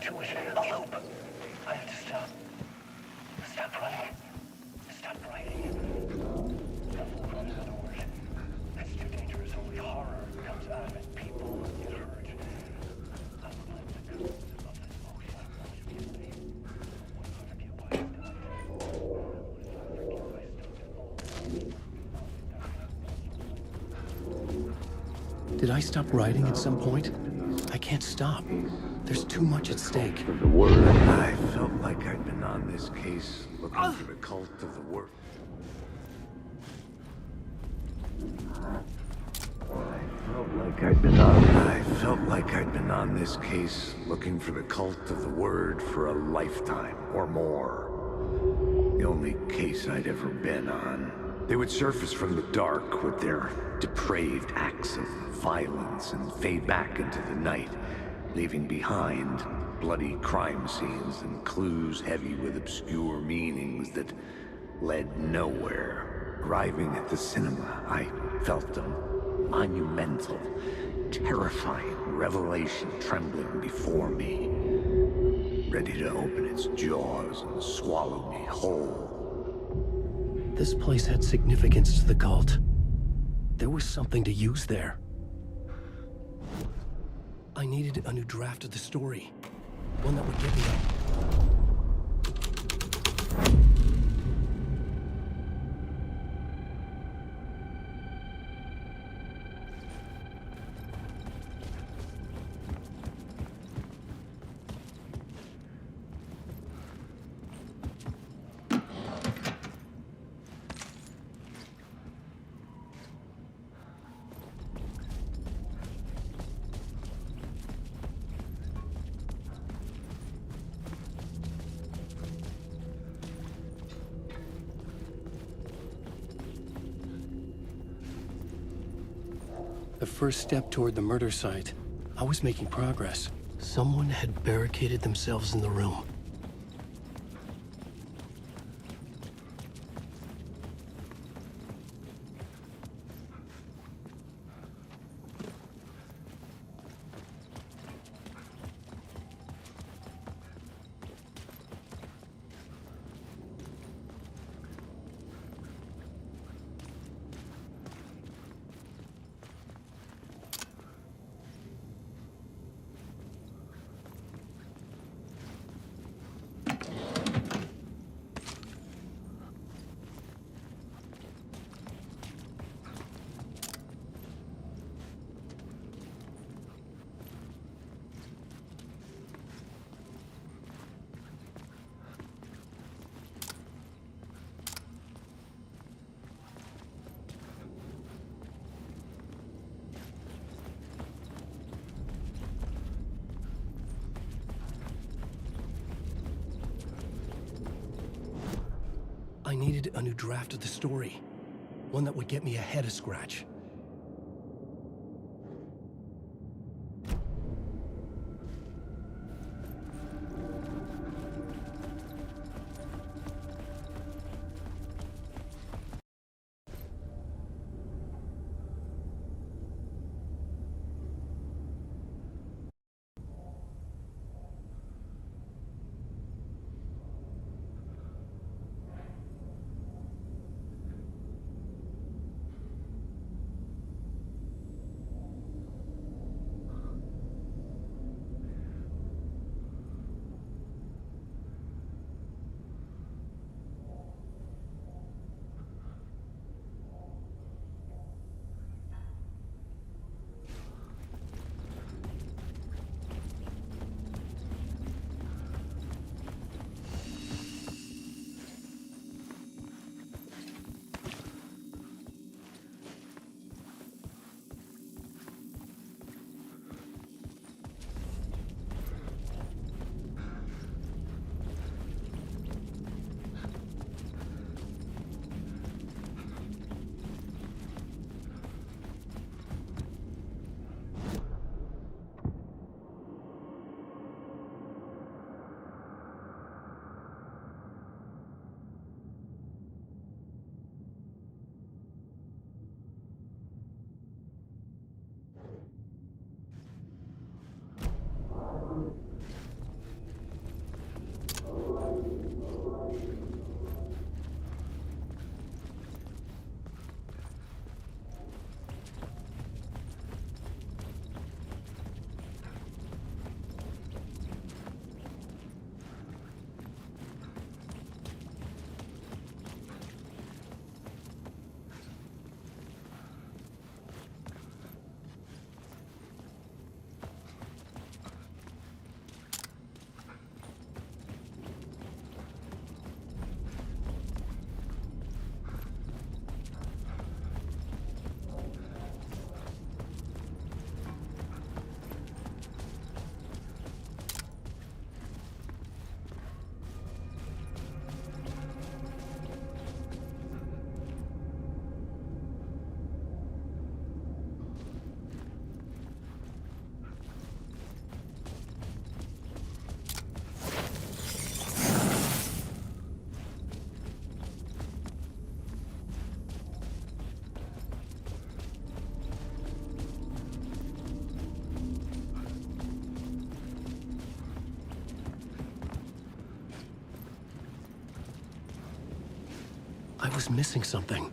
to it. A loop. I have to stop. Stop running. Stop writing. The fool runs inward. It's too dangerous. Only horror comes out of it. People get hurt. I would like the coast of this ocean. What if I forget why I died? What if I forget my stupid Did I stop writing at some point? I can't stop. There's too much at stake. Of the word. I felt like I'd been on this case looking for the cult of the word. I felt like I'd been on this case looking for the cult of the word for a lifetime or more. The only case I'd ever been on. They would surface from the dark with their depraved acts of violence and fade back into the night, leaving behind bloody crime scenes and clues heavy with obscure meanings that led nowhere. Arriving at the cinema, I felt a monumental, terrifying revelation trembling before me, ready to open its jaws and swallow me whole. This place had significance to the cult. There was something to use there. I needed a new draft of the story. One that would get me up. The first step toward the murder site. I was making progress. Someone had barricaded themselves in the room. I needed a new draft of the story. One that would get me a head scratch. I was missing something.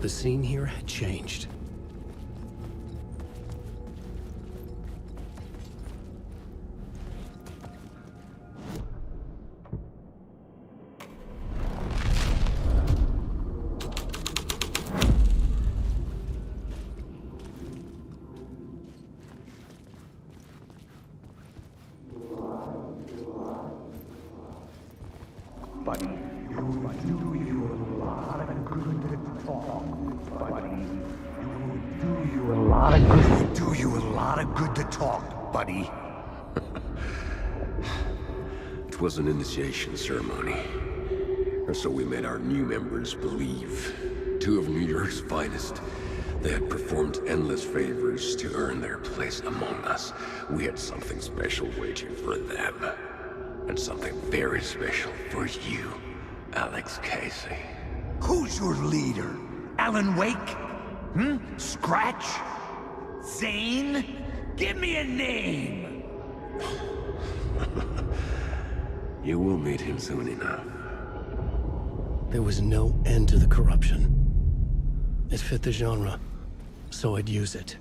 The scene here had changed. Buddy, you do you a lot of good talk. Buddy, you do you a lot of good. Do you a lot of good to talk, buddy. It was an initiation ceremony. Or so we made our new members believe. Two of New York's finest. They had performed endless favors to earn their place among us. We had something special waiting for them. And something very special for you, Alex Casey. Who's your leader? Alan Wake? Scratch? Zane? Give me a name! You will meet him soon enough. There was no end to the corruption. It fit the genre, so I'd use it.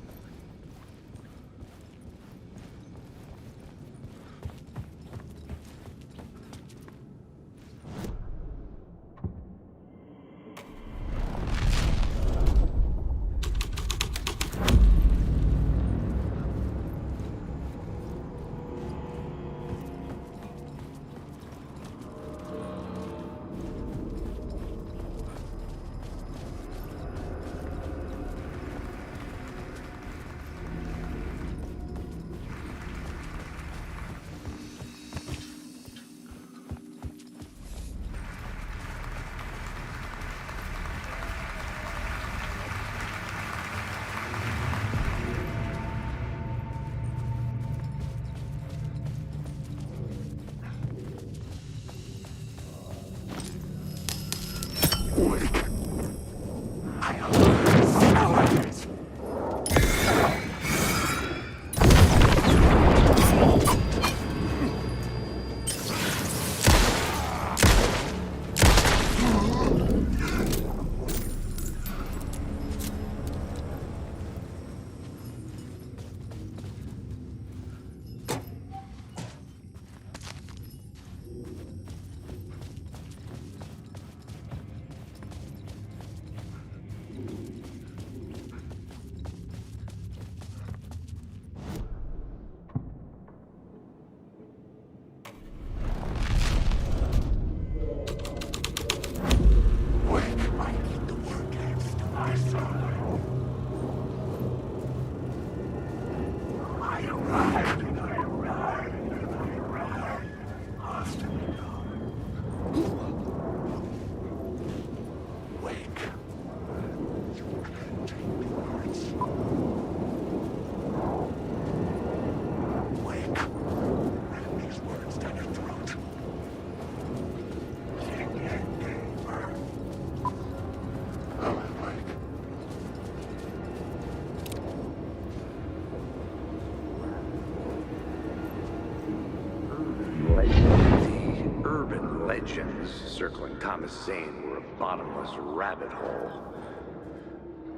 urban legends circling Thomas Zane were a bottomless rabbit hole.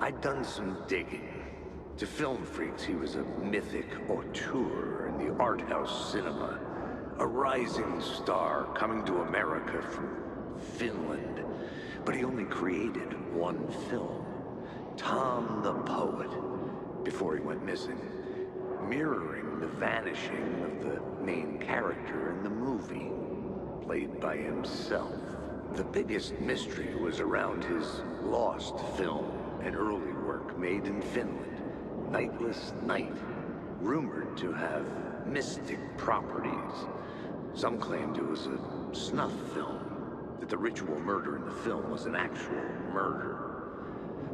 I'd done some digging. To film freaks, he was a mythic auteur in the art house cinema. A rising star coming to America from Finland. But he only created one film, Tom the Poet, before he went missing, mirroring the vanishing of the main character in the movie, played by himself. The biggest mystery was around his lost film, an early work made in Finland, Nightless Night, rumored to have mystic properties. Some claimed it was a snuff film, that the ritual murder in the film was an actual murder.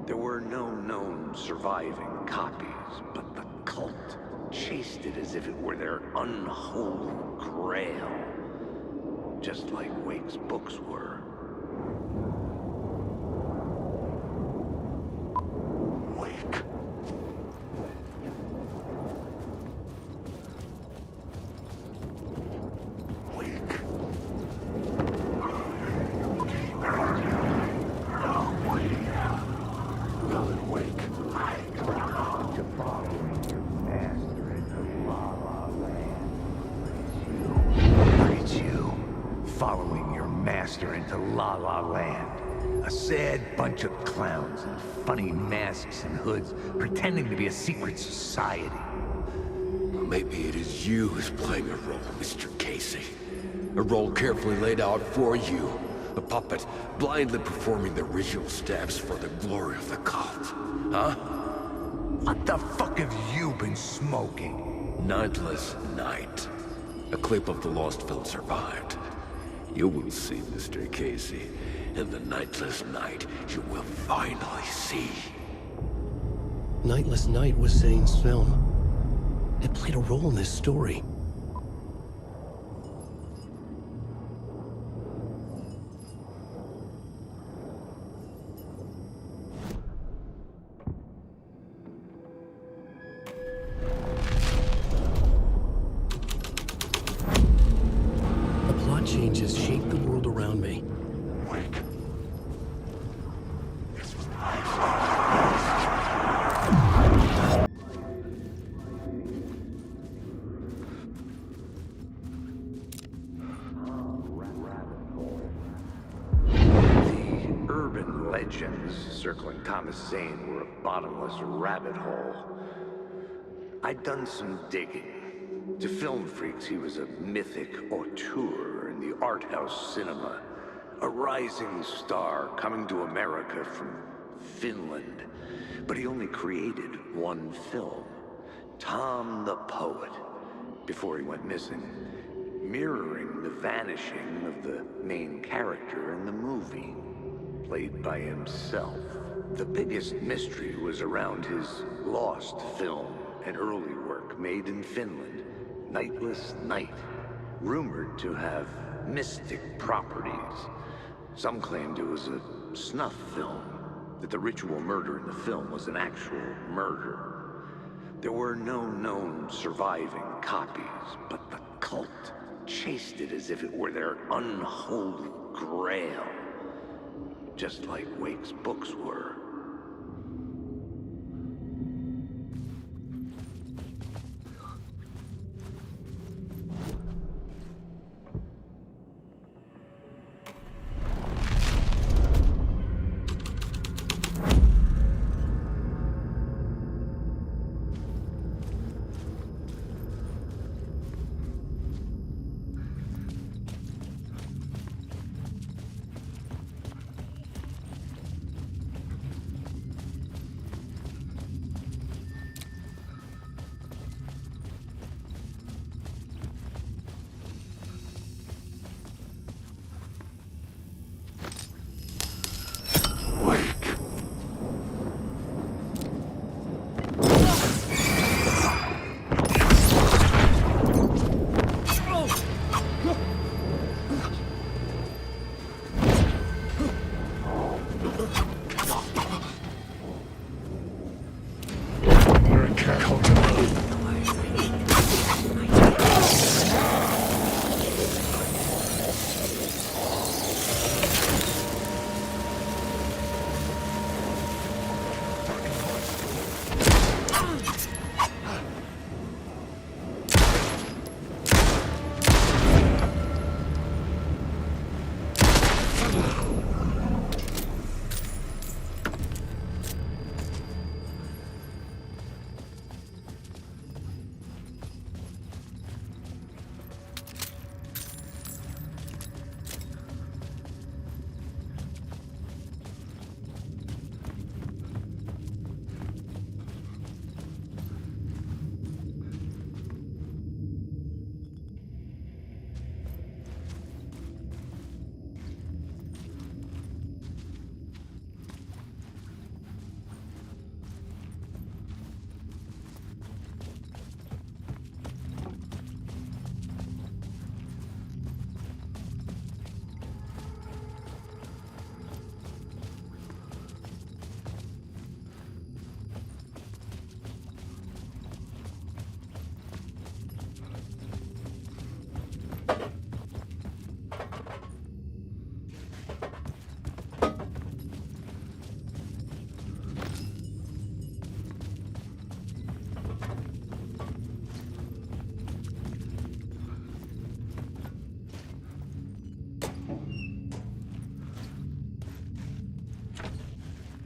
There were no known surviving copies, but the cult chased it as if it were their unholy grail, just like Wake's books were. Wake. Following your master into La La Land. A sad bunch of clowns in funny masks and hoods, pretending to be a secret society. Maybe it is you who's playing a role, Mr. Casey. A role carefully laid out for you. A puppet blindly performing the ritual steps for the glory of the cult. Huh? What the fuck have you been smoking? Nightless Night. A clip of the lost film survived. You will see, Mr. Casey. In the Nightless Night, you will finally see. Nightless Night was Zane's film. It played a role in this story. Changes shape the world around me. Wake. The urban legends circling Thomas Zane were a bottomless rabbit hole. I'd done some digging. To film freaks, he was a mythic auteur in the art house cinema. A rising star coming to America from Finland. But he only created one film, Tom the Poet, before he went missing, mirroring the vanishing of the main character in the movie, played by himself. The biggest mystery was around his lost film, an early work made in Finland, Nightless Night, rumored to have mystic properties. Some claimed it was a snuff film, that the ritual murder in the film was an actual murder. There were no known surviving copies, but the cult chased it as if it were their unholy grail, just like Wake's books were.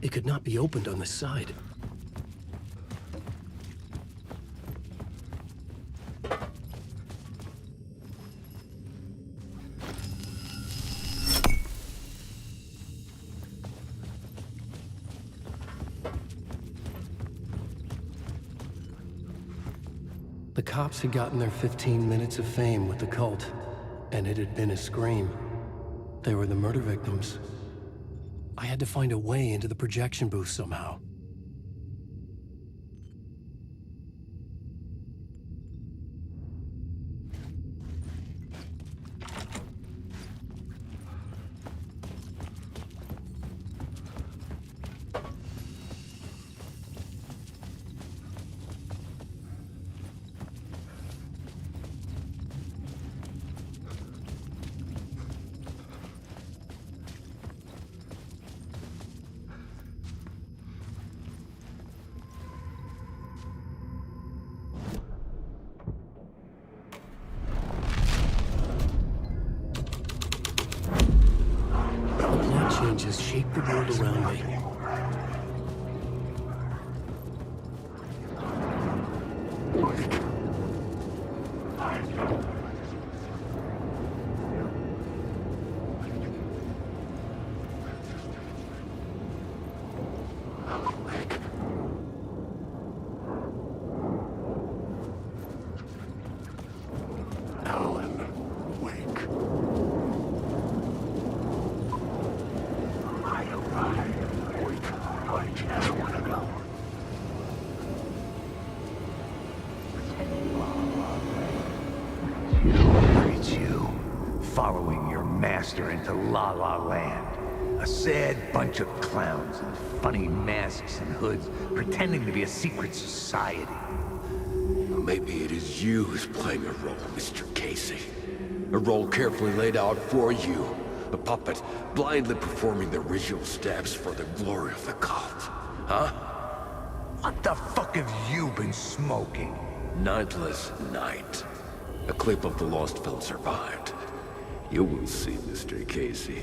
It could not be opened on the side. The cops had gotten their 15 minutes of fame with the cult, and it had been a scream. They were the murder victims. I had to find a way into the projection booth somehow. Changes shape the world around me. Following your master into La La Land. A sad bunch of clowns in funny masks and hoods, pretending to be a secret society. Maybe it is you who's playing a role, Mr. Casey. A role carefully laid out for you. A puppet, blindly performing the ritual steps for the glory of the cult. Huh? What the fuck have you been smoking? Nightless Night. A clip of the lost film survived. You will see, Mr. Casey.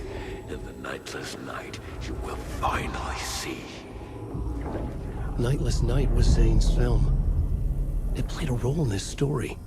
In the Nightless Night, you will finally see. Nightless Night was Zane's film. It played a role in this story.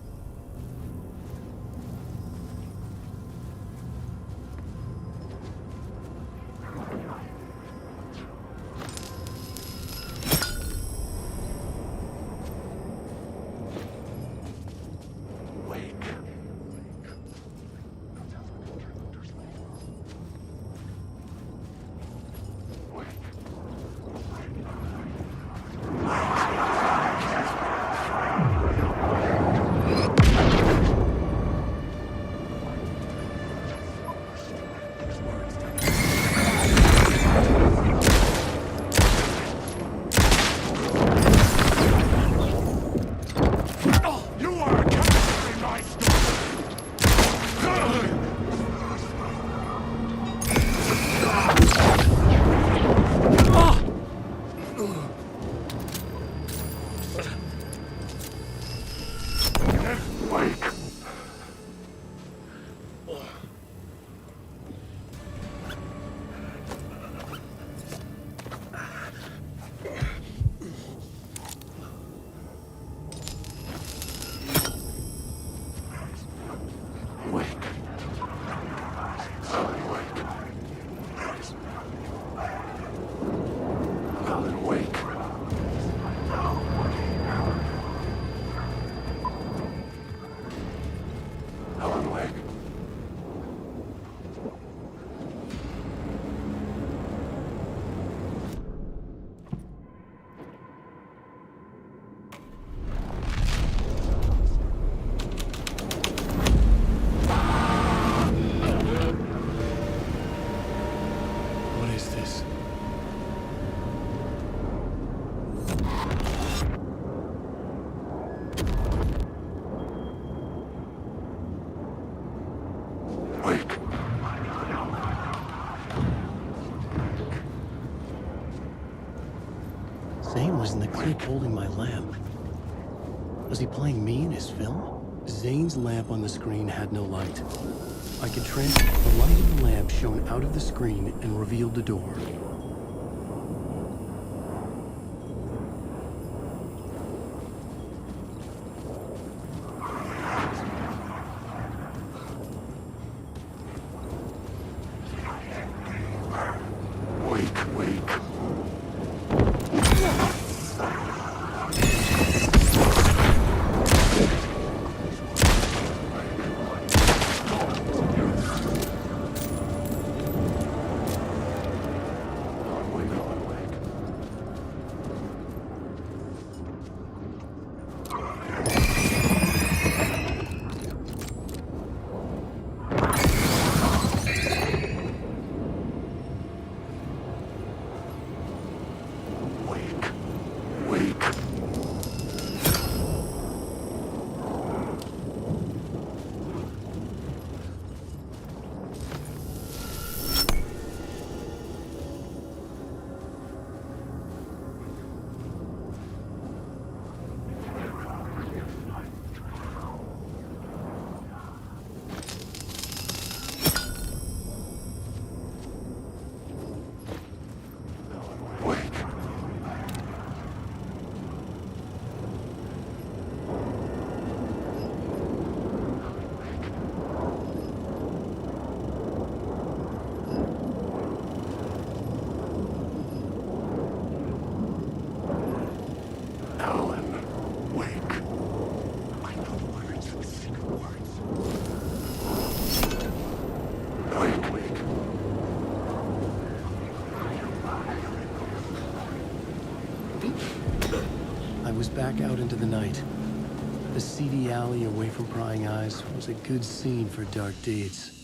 Zane was in the clip holding my lamp. Was he playing me in his film? Zane's lamp on the screen had no light. I could transfer the light of the lamp shone out of the screen and revealed the door. back out into the night. The seedy alley away from prying eyes was a good scene for dark deeds.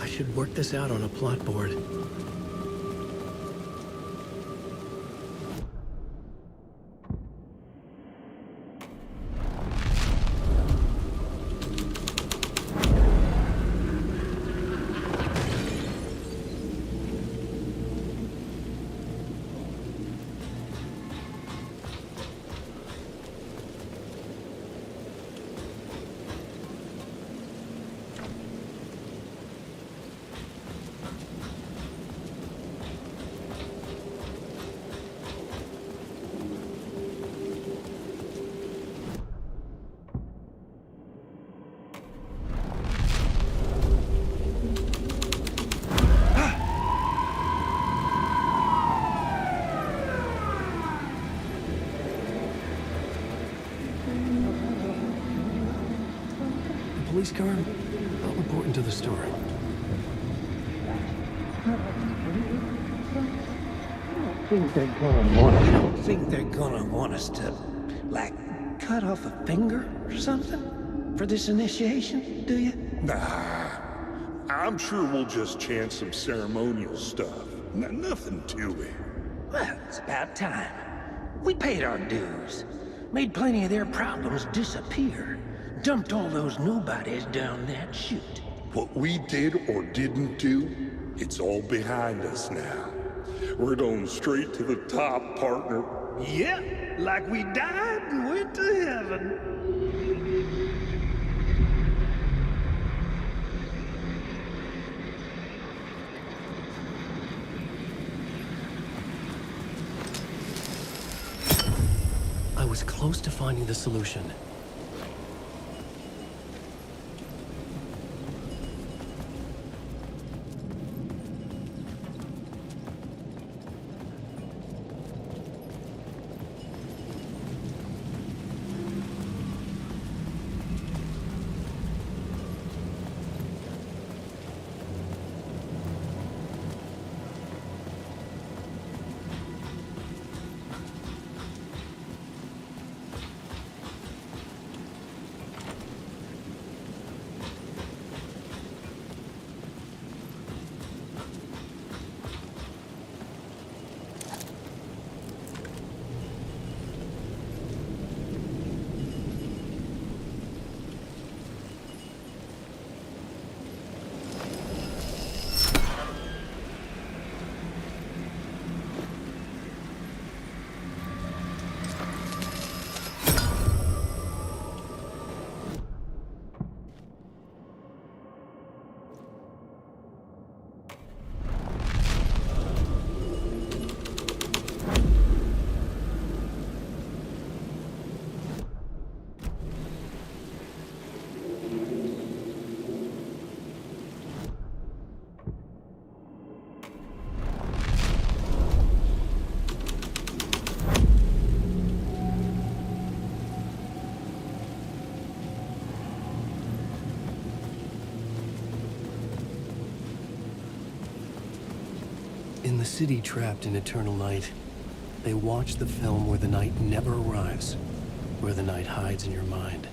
I should work this out on a plot board. Police car? I'll report into the store. I don't think they're gonna want us to, like, cut off a finger or something for this initiation, do you? Nah, I'm sure we'll just chant some ceremonial stuff. Nothing to it. Well, it's about time. We paid our dues, made plenty of their problems disappear, dumped all those nobodies down that chute. What we did or didn't do, it's all behind us now. We're going straight to the top, partner. Yeah, like we died and went to heaven. I was close to finding the solution. In the city trapped in eternal night, they watch the film where the night never arrives, where the night hides in your mind.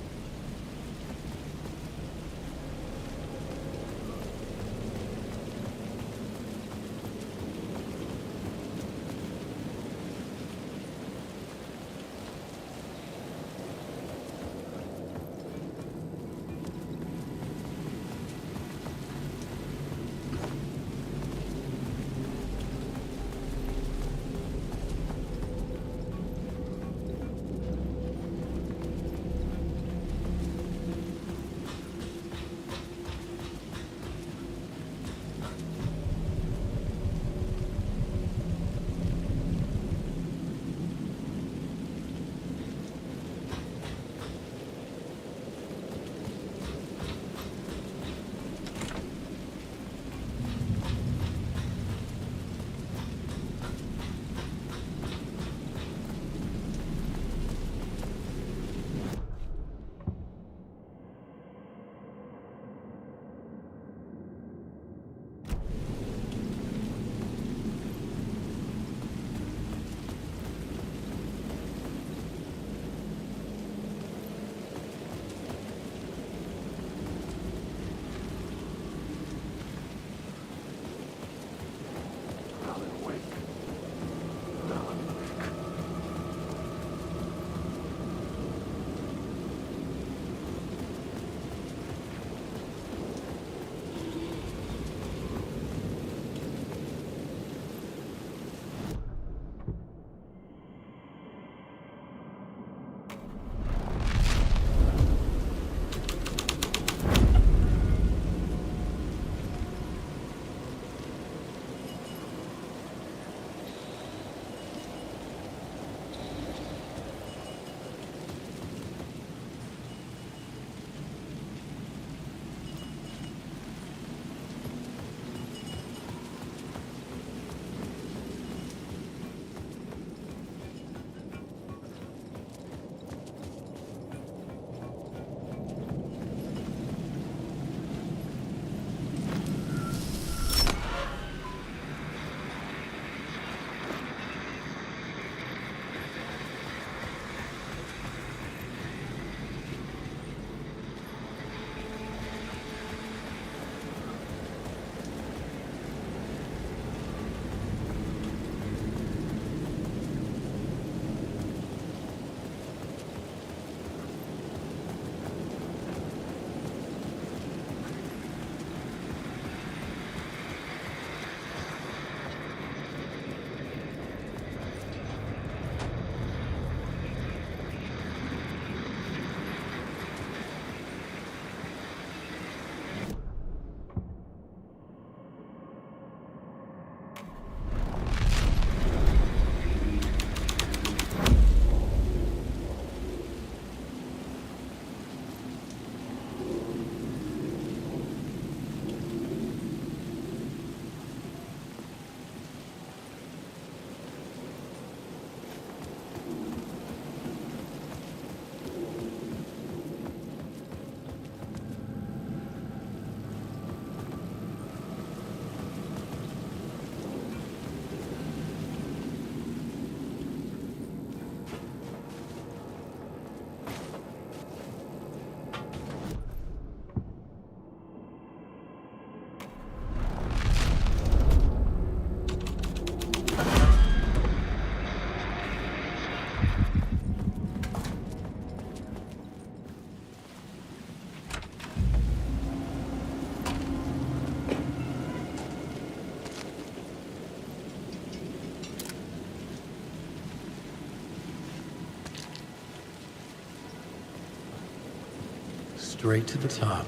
Straight to the top.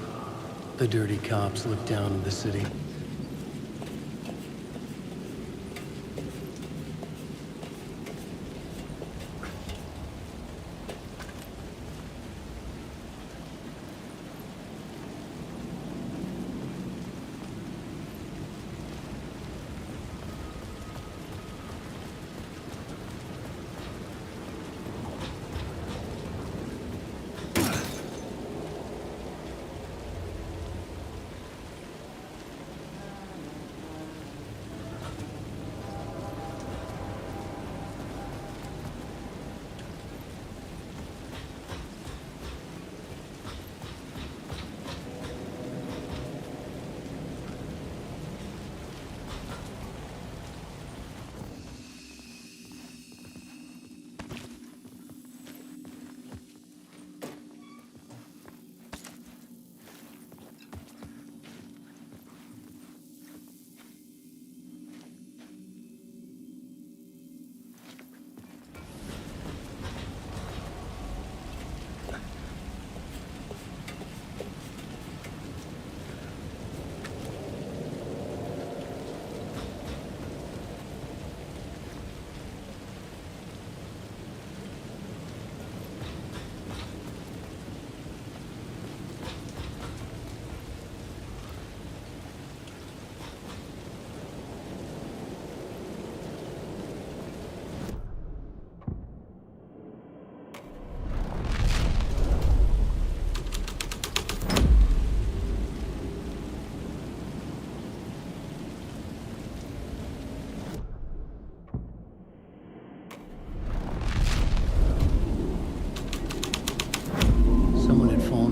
The dirty cops look down on the city.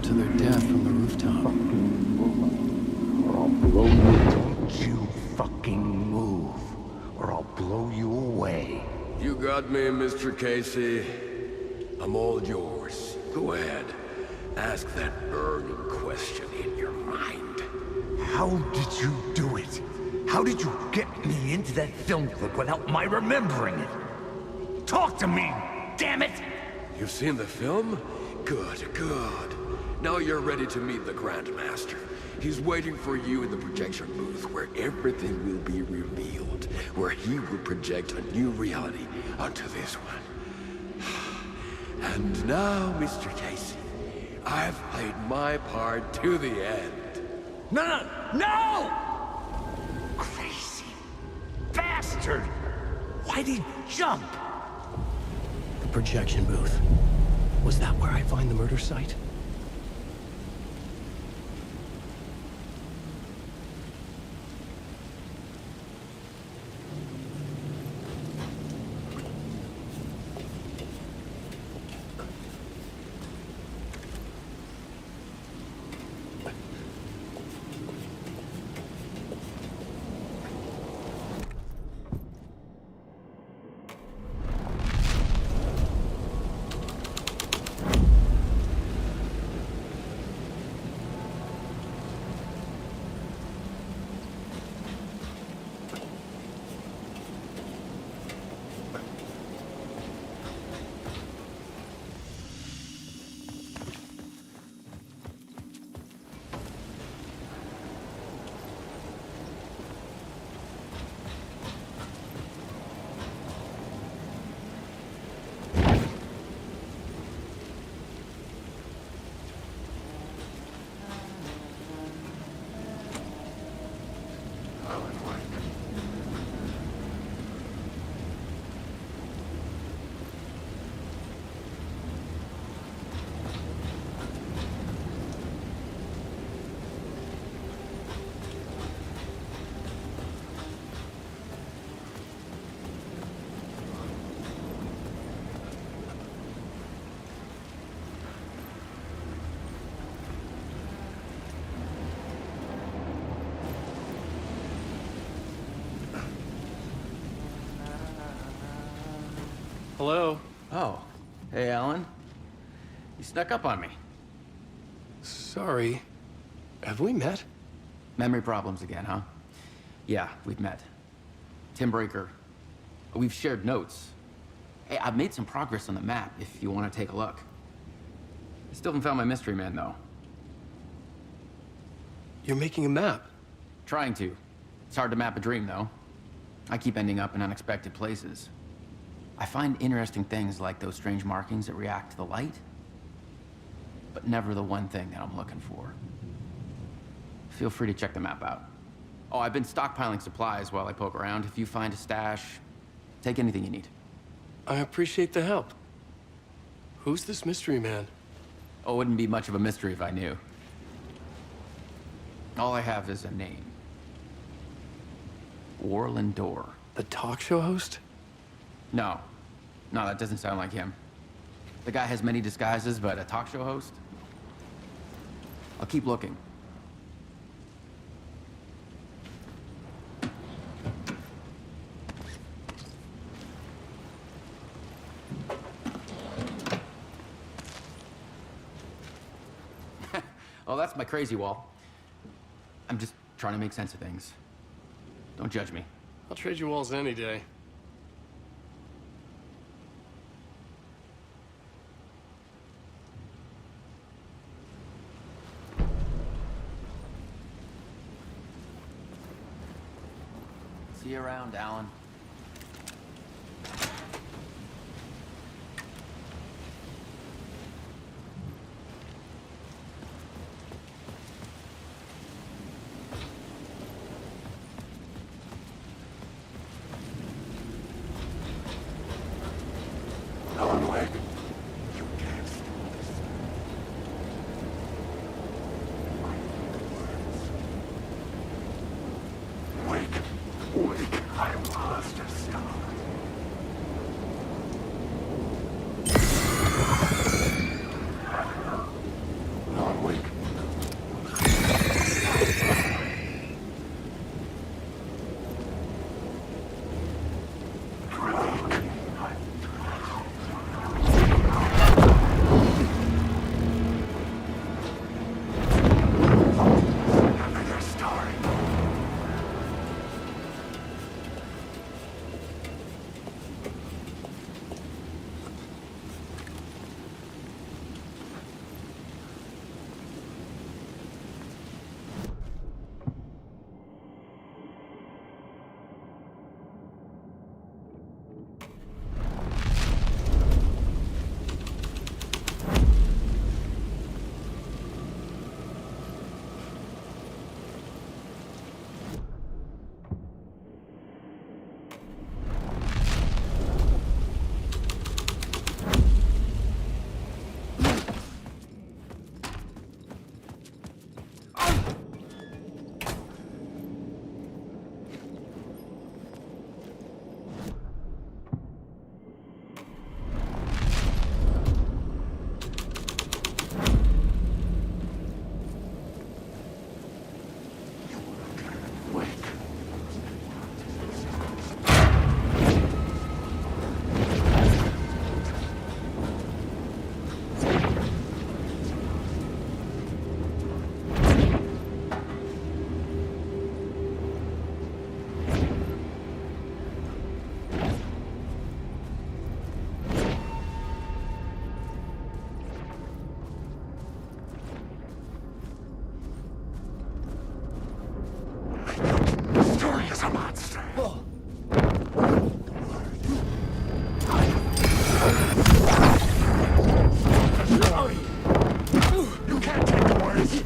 to their death from the rooftop. Or I'll blow you. Don't you fucking move, or I'll blow you away. You got me, Mr. Casey. I'm all yours. Go ahead. Ask that burning question in your mind. How did you do it? How did you get me into that film clip without my remembering it? Talk to me, damn it! You've seen the film? Good, good. Now you're ready to meet the Grandmaster. He's waiting for you in the projection booth where everything will be revealed, where he will project a new reality onto this one. And now, Mr. Casey, I've played my part to the end. No! Crazy bastard! Why'd he jump? The projection booth. Was that where I find the murder site? Hello? Oh, hey, Alan. You snuck up on me. Sorry. Have we met? Memory problems again, huh? Yeah, we've met. Tim Breaker. We've shared notes. Hey, I've made some progress on the map if you want to take a look. I still haven't found my mystery man, though. You're making a map? Trying to. It's hard to map a dream, though. I keep ending up in unexpected places. I find interesting things like those strange markings that react to the light, but never the one thing that I'm looking for. Feel free to check the map out. Oh, I've been stockpiling supplies while I poke around. If you find a stash, take anything you need. I appreciate the help. Who's this mystery man? Oh, it wouldn't be much of a mystery if I knew. All I have is a name. Warland Dorr. The talk show host? No. No, that doesn't sound like him. The guy has many disguises, but a talk show host? I'll keep looking. Oh, that's my crazy wall. I'm just trying to make sense of things. Don't judge me. I'll trade you walls any day. See you around, Alan. Alan Wake, you can't stop this. Wake, I must. You can't take the words.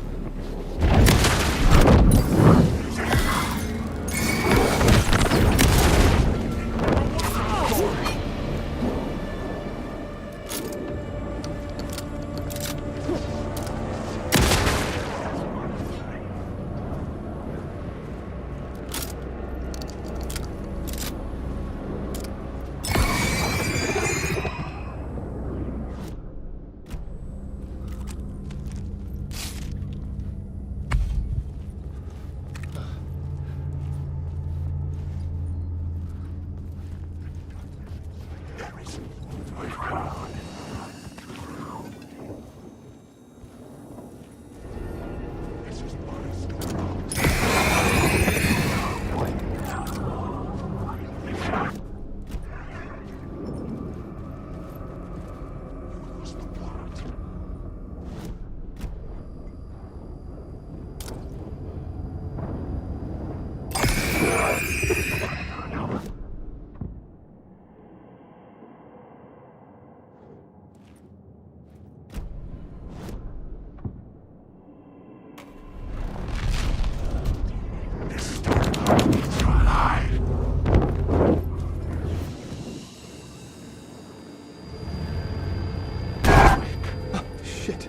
Shit.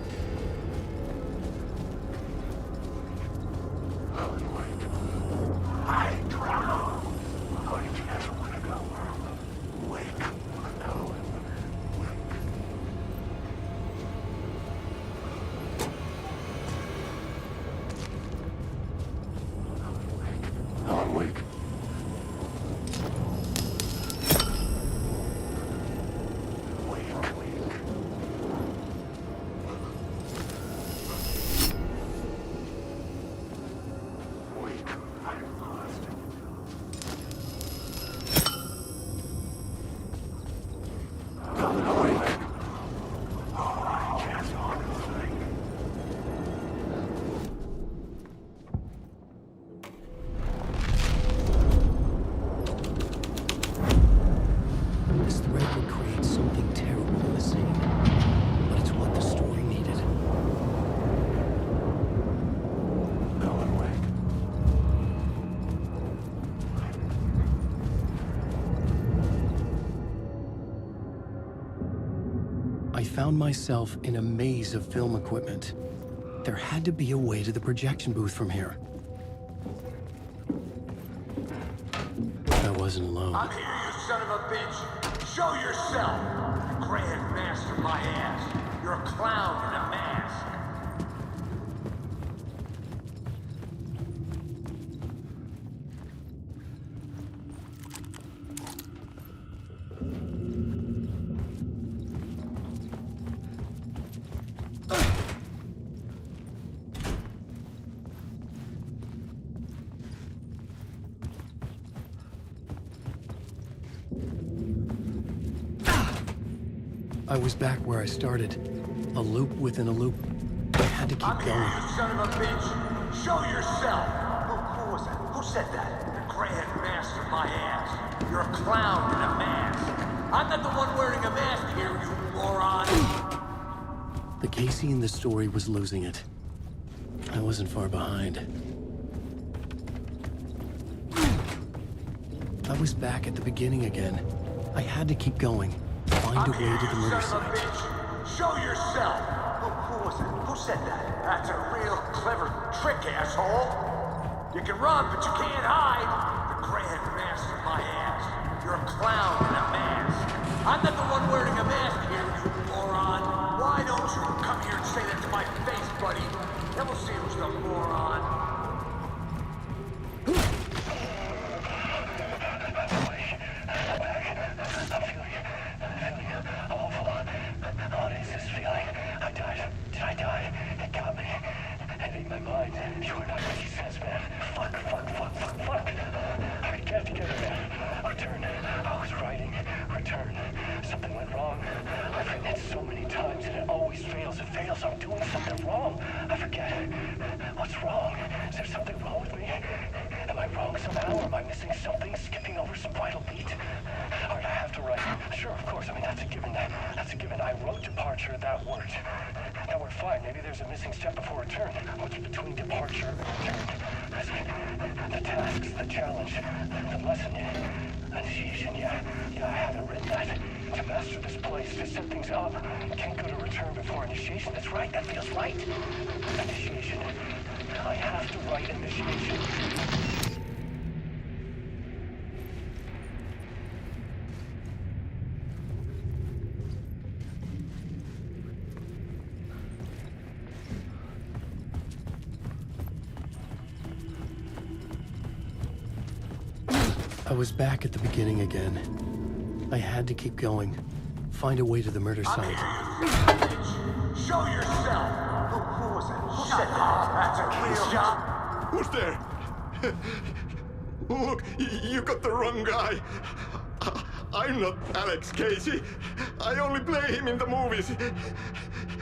I drown. I just want to go. Wake. No. Wake. I'm wake. This thread would create something terrible in the scene, but it's what the story needed. Ellen, wake. I found myself in a maze of film equipment. There had to be a way to the projection booth from here. I wasn't alone. I'm here, you son of a bitch! Show yourself! Grand master my ass! You're a clown in a mask! I was back where I started. A loop within a loop. I had to keep I'm here, going. you son of a bitch! Show yourself! Who was that? Who said that? Grand master my ass! You're a clown in a mask! I'm not the one wearing a mask here, you moron! The Casey in the story was losing it. I wasn't far behind. I was back at the beginning again. I had to keep going. Find a way to the murder site. Show yourself! Who was that? Who said that? That's a real clever trick, asshole! You can run, but you can't hide! The Grand Master my ass! You're a clown in a mask! I'm not the one wearing a mask here, you moron! Why don't you come here and say that to my face, buddy? Then we'll see who's the moron. Something went wrong. I've written it so many times and it always fails, I'm doing something wrong. I forget. What's wrong? Is there something wrong with me? Am I wrong somehow? Am I missing something? Skipping over some vital beat? Alright, I have to write. Sure, of course. I mean, that's a given. That's a given. I wrote departure, that worked. Now we're fine. Maybe there's a missing step before return. What's between departure and return? The tasks, the challenge, the lesson, initiation. Yeah, I haven't written that. To master this place, to set things up. Can't go to return before initiation. That's right. That feels right. Initiation. I have to write initiation. I was back at the beginning again. I had to keep going. Find a way to the murder site. Show yourself! Who was it? Who said that? That's a real job. Who's there? Look, you got the wrong guy. I'm not Alex Casey. I only play him in the movies.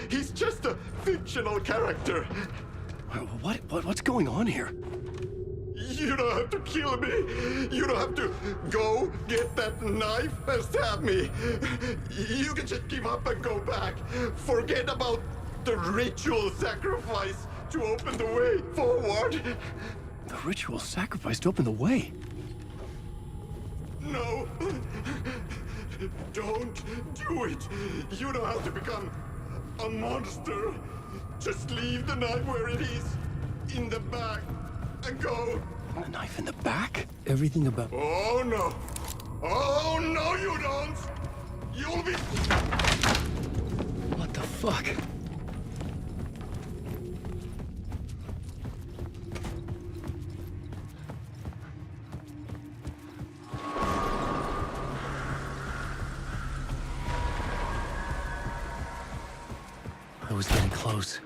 He's just a fictional character. What's going on here? You don't have to kill me. You don't have to go get that knife and stab me. You can just give up and go back. Forget about the ritual sacrifice to open the way forward. The ritual sacrifice to open the way? No. Don't do it. You don't have to become a monster. Just leave the knife where it is, in the bag, and go. A knife in the back? Everything about... Oh, no. Oh, no, you don't. You'll be... What the fuck? I was getting close.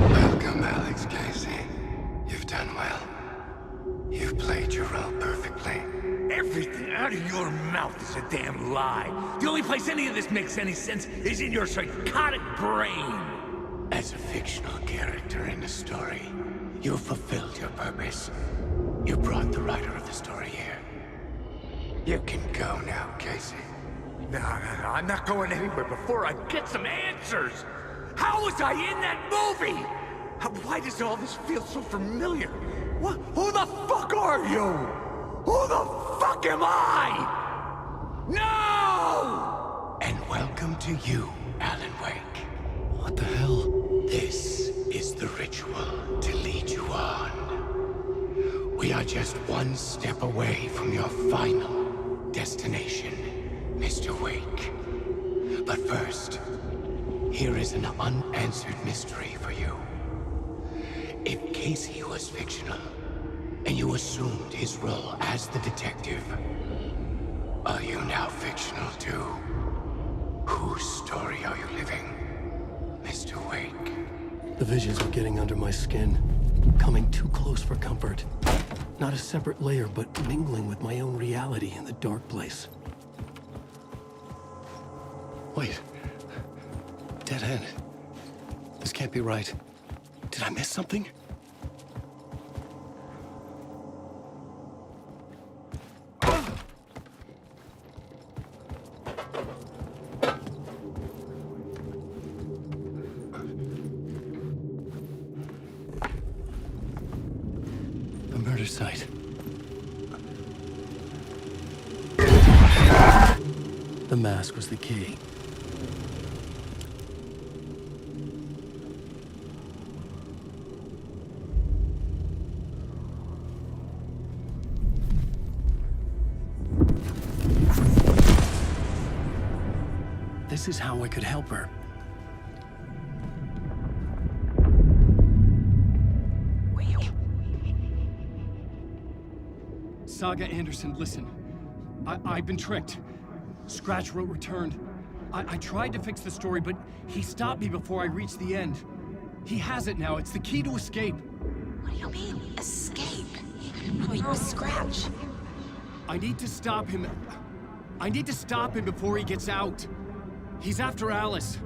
Welcome, Alex Casey. You've done well. You've played your role perfectly. Everything out of your mouth is a damn lie. The only place any of this makes any sense is in your psychotic brain. As a fictional character in a story, you fulfilled your purpose. You brought the writer of the story here. You can go now, Casey. No, I'm not going anywhere before I get some answers. How was I in that movie? Why does all this feel so familiar? What? Who the fuck are you? Who the fuck am I? No! And welcome to you, Alan Wake. What the hell? This is the ritual to lead you on. We are just one step away from your final destination, Mr. Wake. But first, here is an unanswered mystery for you. If Casey was fictional, and you assumed his role as the detective, are you now fictional too? Whose story are you living, Mr. Wake? The visions were getting under my skin, coming too close for comfort. Not a separate layer, but mingling with my own reality in the dark place. Wait. Dead end. This can't be right. Did I miss something? A murder site. The mask was the key. This is how I could help her. Saga Anderson, listen. I've been tricked. Scratch wrote returned. I tried to fix the story, but he stopped me before I reached the end. He has it now. It's the key to escape. What do you mean, escape? Hero Scratch. I need to stop him. I need to stop him before he gets out. He's after Alice.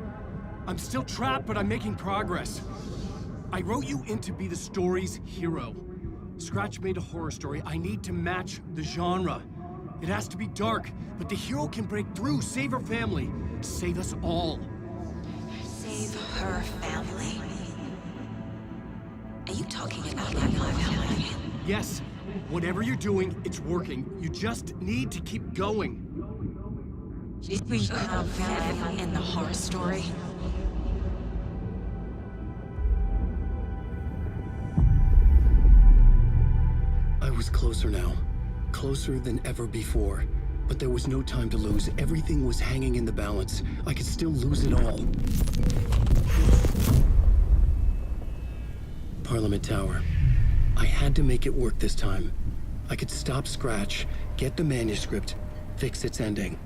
I'm still trapped, but I'm making progress. I wrote you in to be the story's hero. Scratch made a horror story. I need to match the genre. It has to be dark, but the hero can break through, save her family, save us all. Save her family? Are you talking about my family? Yes, whatever you're doing, it's working. You just need to keep going. Were you family in the horror story? I was closer now. Closer than ever before. But there was no time to lose. Everything was hanging in the balance. I could still lose it all. Parliament Tower. I had to make it work this time. I could stop Scratch, get the manuscript, fix its ending.